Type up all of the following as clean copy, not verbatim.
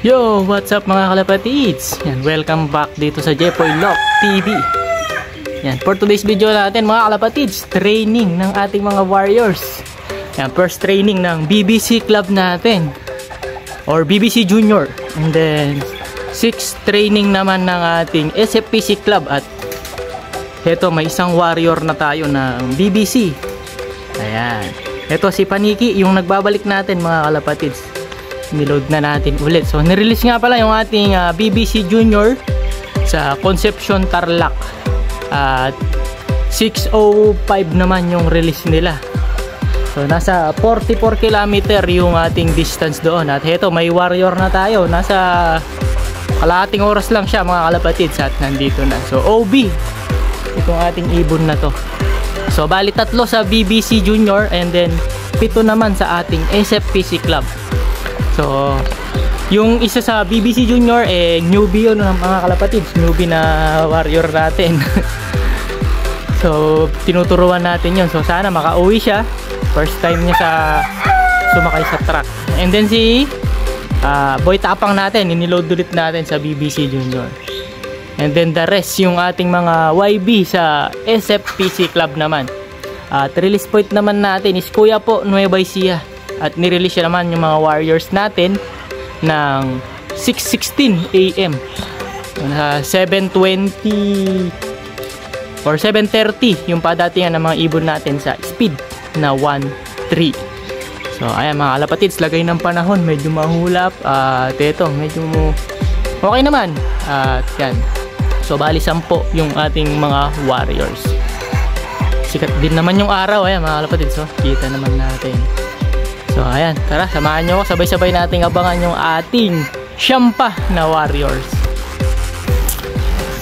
Yo, what's up mga kalapatids? Yan, welcome back dito sa Jepoy Lock TV. Yan, for today's video natin mga kalapatids, training ng ating mga warriors. Yan, first training ng BBC Club natin or BBC Junior. And then 6th training naman ng ating SFPC Club. At heto, may isang warrior na tayo ng BBC. Ayan, heto si Paniki, yung nagbabalik natin mga kalapatids. Niload na natin ulit. So nirelease nga pala yung ating BBC Junior sa Concepcion Tarlac at 6:05 naman yung release nila. So nasa 44 km yung ating distance doon. At heto, may warrior na tayo. Nasa kalahating oras lang siya mga kalapatids at nandito na. So OB itong ating ibon na to. So bali 3 sa BBC Junior and then 7 naman sa ating SFPC Club. So, yung isa sa BBC Junior, newbie yun mga kalapatids. Newbie na warrior natin. So, tinuturuan natin yun. So, sana makauwi siya. First time niya sa sumakay sa truck. And then si Boy Tapang natin, iniload ulit natin sa BBC Junior. And then the rest, yung ating mga YB sa SFPC Club naman. At release point naman natin is Kuya po Nueva Ecija. At nirelease siya naman yung mga warriors natin ng 6:16 AM. 7:20 or 7:30 yung padatingan ng mga ibon natin sa speed na 1:3. So ayan mga kalapatids, lagay ng panahon, medyo mahulap. At ito, medyo okay naman. At yan. So bali 10 yung ating mga warriors. Sikat din naman yung araw, ayan mga kalapatids. So kita naman natin. So ayan, tara, samahan nyo ako. Sabay-sabay nating abangan yung ating siyampa na warriors.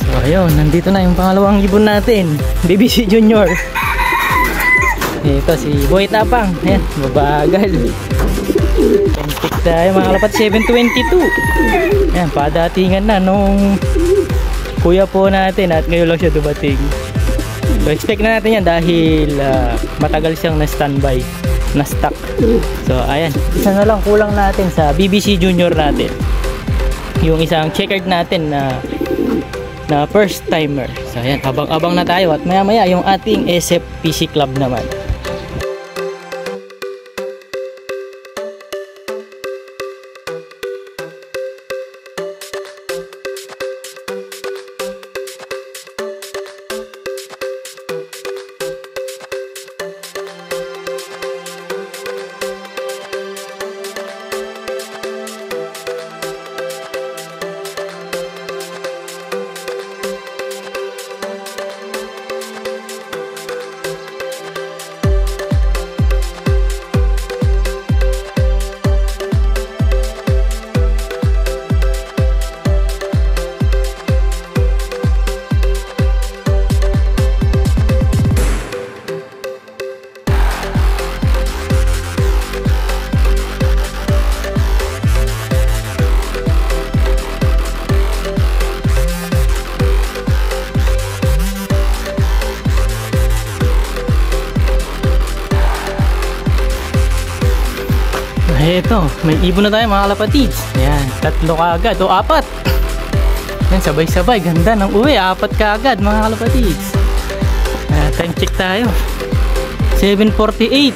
So ayun, nandito na yung pangalawang ibon natin, BBC Junior. Ito si Boy Tapang. Ayan, mabagal. Pentik tayo mga kalapat, 7:22. Ayan, padatingan na nung kuya po natin at ngayon lang siya dumating. So expect na natin yan dahil matagal siyang na-standby, na-stuck. So ayan, isa na lang kulang natin sa BBC Junior natin, yung isang checkered natin na first timer. So ayan, abang-abang na tayo at maya maya yung ating SFPC Club naman. Ito, may ibon na tayo mga kalapatids. Ayan, 3 kaagad o 4. Ayan, sabay-sabay, ganda ng uwi, 4 kaagad mga kalapatids. Time check tayo, 7:48.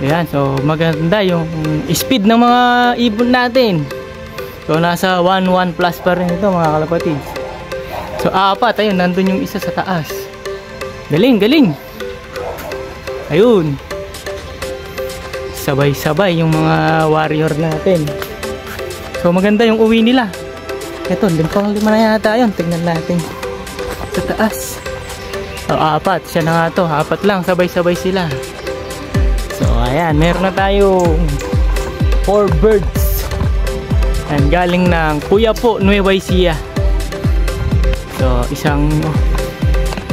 Ayan, so maganda yung speed ng mga ibon natin. So nasa 1:1 plus pa rin ito mga kalapatids. So 4, ayun, nandun yung isa sa taas. Galing, galing. Ayun, sabay-sabay yung mga warrior natin. So maganda yung uwi nila. Ito, pang 5 na yata yun. Tignan natin sa taas. So 4, siya na nga to, 4 lang, sabay-sabay sila. So ayan, meron na tayong 4 birds. And galing ng Kuya po Nueva Ecija. So isang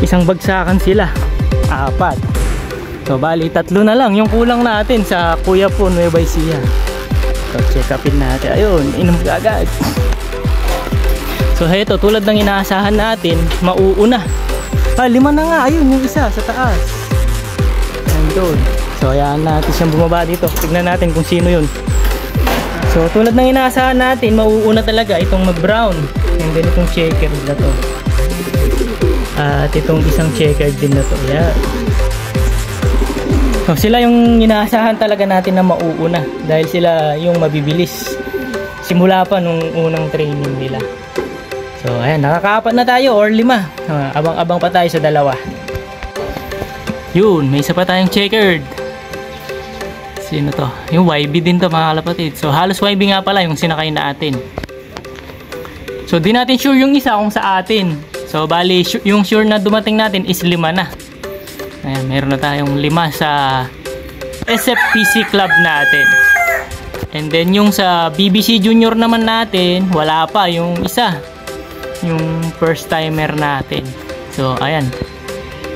bagsakan sila, 4. So bali 3 na lang yung kulang natin sa Kuya po Nueva Ecija. So check upin natin. Ayun, inom agad. So heto, tulad ng inaasahan natin, mauuna. 5 na nga, ayun yung isa sa taas. Nandun. So ayan natin siyang bumaba dito. Tignan natin kung sino yun. So tulad ng inaasahan natin, mauuna talaga itong mag-brown. And then itong checkered na to. At itong isang checkered din na to. Yeah. So sila yung inaasahan talaga natin na mauuna. Dahil sila yung mabibilis. Simula pa nung unang training nila. So ayan, nakakaapat na tayo or 5. Abang-abang pa tayo sa 2. Yun, may isa pa tayong checkered. Sino to? Yung YB din to mga kalapatid. So halos YB nga pala yung sinakay natin. So di natin sure yung isa kung sa atin. So bali yung sure na dumating natin is 5 na. Ayan, meron na tayong 5 sa SFPC club natin. And then yung sa BBC Junior naman natin, wala pa yung isa. Yung first timer natin. So ayan.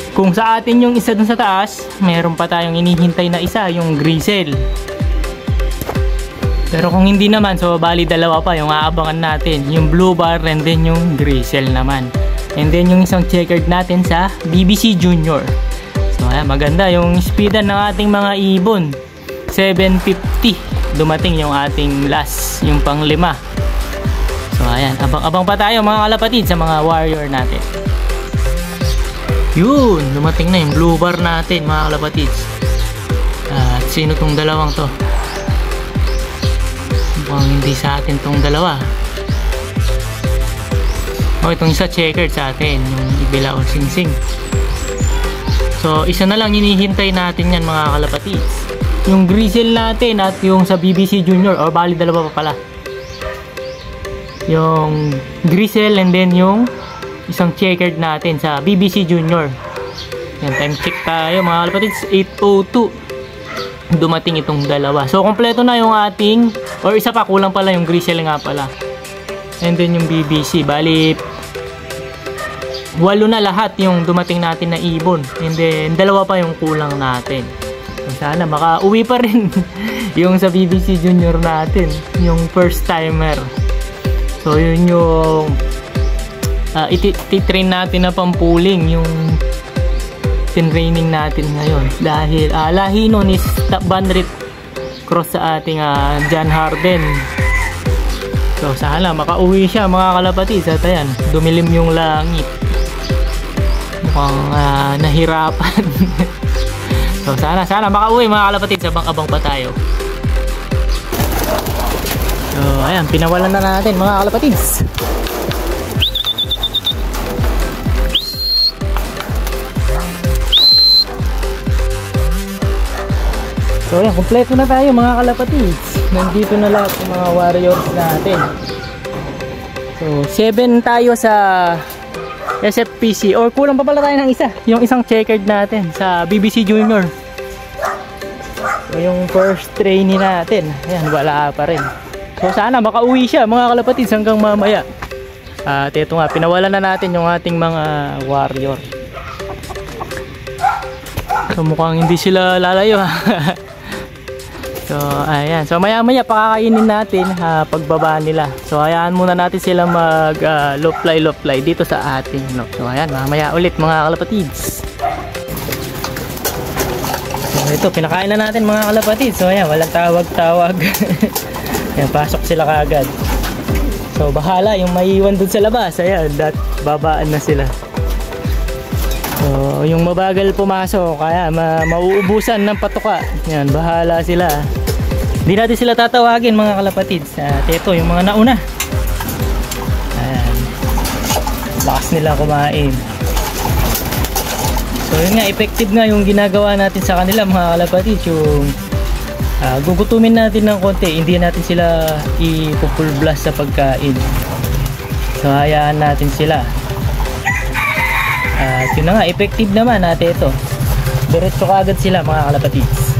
Kung sa atin yung isa dun sa taas, meron pa tayong inihintay na isa, yung Grisel. Pero kung hindi naman, so bali 2 pa yung aabangan natin, yung Blue Bar and then yung Grisel naman. And then yung isang checkered natin sa BBC Junior. So ayan, maganda yung speedan ng ating mga ibon. 750 dumating yung ating last, yung pang 5. So ayan, abang-abang pa tayo mga kalapatid sa mga warrior natin. Yun, dumating na yung Blue Bar natin mga kalapatids. At sino tong dalawang to? Mukhang hindi sa atin tong dalawa. O itong isa checkered sa atin, yung Ibila o Singsing. So isa na lang hinihintay natin yan mga kalapatids. Yung Grisel natin at yung sa BBC Junior, o bali 2 pa pala. Yung Grisel and then yung isang checkered natin sa BBC Junior. Yan, time check tayo mga kalapatids, 8:02. Dumating itong 2. So kompleto na yung ating, or isa pa, kulang pala yung Grisel nga pala. And then yung BBC, bali 8 na lahat yung dumating natin na ibon. And then 2 pa yung kulang natin. So sana makauwi pa rin yung sa BBC Junior natin, yung first timer. So yun yung iti-train natin na pampuling yung tinraining natin ngayon. Dahil lahi nun is Banrit cross sa ating John Harden. So sana makauwi siya mga kalapatid. At ayan, dumilim yung langit. Mukhang nahirapan. So sana makauwi mga kalapatid. Abang-abang pa tayo. So ayan, pinawalan na natin mga kalapatids. So ayan, kompleto na tayo mga kalapatids. Nandito na lahat yung mga warriors natin. So 7 tayo sa SFPC, or kulang pa pala tayo ng isa, yung isang checkered natin sa BBC Junior. So yung first trainee natin, ayan, wala pa rin. So sana makauwi siya mga kalapatids hanggang mamaya. At ito nga, pinawalan na natin yung ating mga warrior. So mukhang hindi sila lalayo ha. So ayan, so maya maya pakakainin natin pagbaba nila. So hayaan muna natin sila mag low fly dito sa ating no. So ayan, mamaya ulit mga kalapatids. So ito, pinakain na natin mga kalapatids. So ayan, walang tawag-tawag. Ayan, pasok sila kaagad. So bahala yung maiiwan dun sa labas. Ayan, babaan na sila. So yung mabagal pumasok, kaya mauubusan ng patuka. Ayan, bahala sila. Hindi natin sila tatawagin mga kalapatids. At ito yung mga nauna. Ayan, lakas nila kumain. So yun nga, effective nga yung ginagawa natin sa kanila mga kalapatids. Yung gugutumin natin ng konti, hindi natin sila i-full blast sa pagkain. So hayaan natin sila. At yun na nga, effective naman natin ito. Diretso kaagad sila mga kalapatids.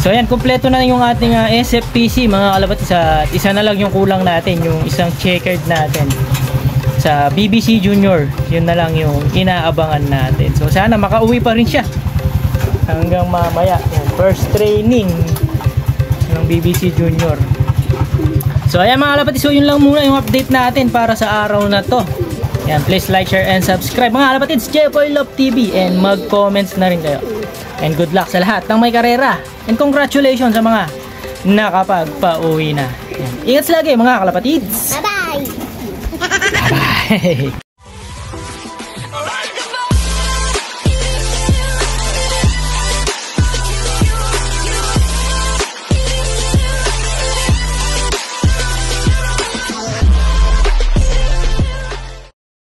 So ayan, kompleto na yung ating SFPC mga kalapatids. At isa na lang yung kulang natin, yung isang checkered natin sa BBC Junior. Yun na lang yung inaabangan natin. So sana makauwi pa rin siya hanggang mamaya. Yan, first training ng BBC Junior. So ayan mga kalapatids, so yun lang muna yung update natin para sa araw na to. Yan, please like, share, and subscribe mga kalapatids, Jepoy Love TV, and mag-comments na rin kayo. And good luck sa lahat ng may karera. And congratulations sa mga nakapagpa-uwi na. Yan. Ingat lagi mga kalapatids! Bye-bye! Bye-bye!